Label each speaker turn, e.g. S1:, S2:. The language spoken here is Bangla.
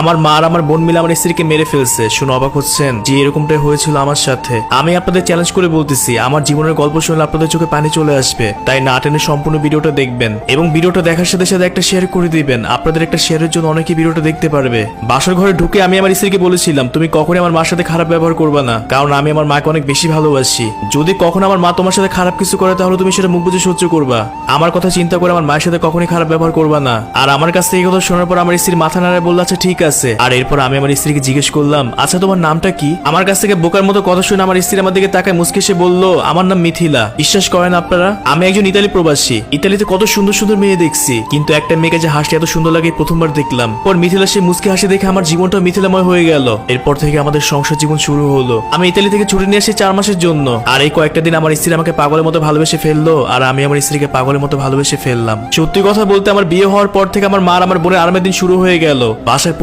S1: আমার মা আর আমার বোন মিলে আমার স্ত্রীকে মেরে ফেলছে। শুনে অবাক হচ্ছেন যে এরকমটাই হয়েছিল আমার সাথে। আমি আপনাদের চ্যালেঞ্জ করে বলতেছি, আমার জীবনের গল্প শুনলে আপনাদের চোখে পানি চলে আসবে। তাই না টেনে সম্পূর্ণ ভিডিওটা দেখবেন এবং ভিডিওটা দেখার সাথে সাথে একটা শেয়ার করে দিবেন। আপনাদের একটা শেয়ারের জন্য অনেকে ভিডিওটা দেখতে পারবে। বাসর ঘরে ঢুকে আমি আমার স্ত্রীকে বলেছিলাম, তুমি কখনই আমার মার সাথে খারাপ ব্যবহার করবে না, কারণ আমি আমার মাকে অনেক বেশি ভালোবাসি। যদি কখনো আমার মা তোমার সাথে খারাপ কিছু করে তাহলে তুমি সেটা মুখ বুঝে সহ্য করবা। আমার কথা চিন্তা করে আমার মায়ের সাথে কখনই খারাপ ব্যবহার করবা না। আর আমার কাছ থেকে এই কথা শোনার পর আমার স্ত্রী মাথা নাড়ায় বলল, আচ্ছা ঠিক আছে। আর এরপর আমি আমার স্ত্রীকে জিজ্ঞেস করলাম, আচ্ছা তোমার নামটা কি? আমার কাছ থেকে বোকার মতো কথা শুনে আমার স্ত্রী আমার দিকে তাকায় মুচকে এসে বলল, আমার নাম মিথিলা। বিশ্বাস করেন আপনারা, আমি একজন ইতালি প্রবাসী। ইতালিতে কত সুন্দর সুন্দর মেয়ে দেখছি, কিন্তু একটা মেয়েকে যে হাসি এত সুন্দর লাগে প্রথমবার দেখলাম। পর মিথিলা সে মুচকে হাসি দেখে আমার জীবনটা মিথিলাময় হয়ে গেল। এরপর থেকে আমাদের সংসার জীবন শুরু হলো। আমি ইতালি থেকে ছুটি নিয়ে আসি 4 মাসের জন্য। আর এই কয়েকটা দিন আমার স্ত্রী আমাকে পাগলের মতো ভালোবেসে ফেললো, আর আমি আমার স্ত্রীকে পাগলের মতো ভালোবেসে ফেললাম। সত্যি কথা বলতে আমার বিয়ে হওয়ার পর থেকে আমার মা আর আমার বোনের আরামের দিন শুরু হয়ে গেল। বাসায়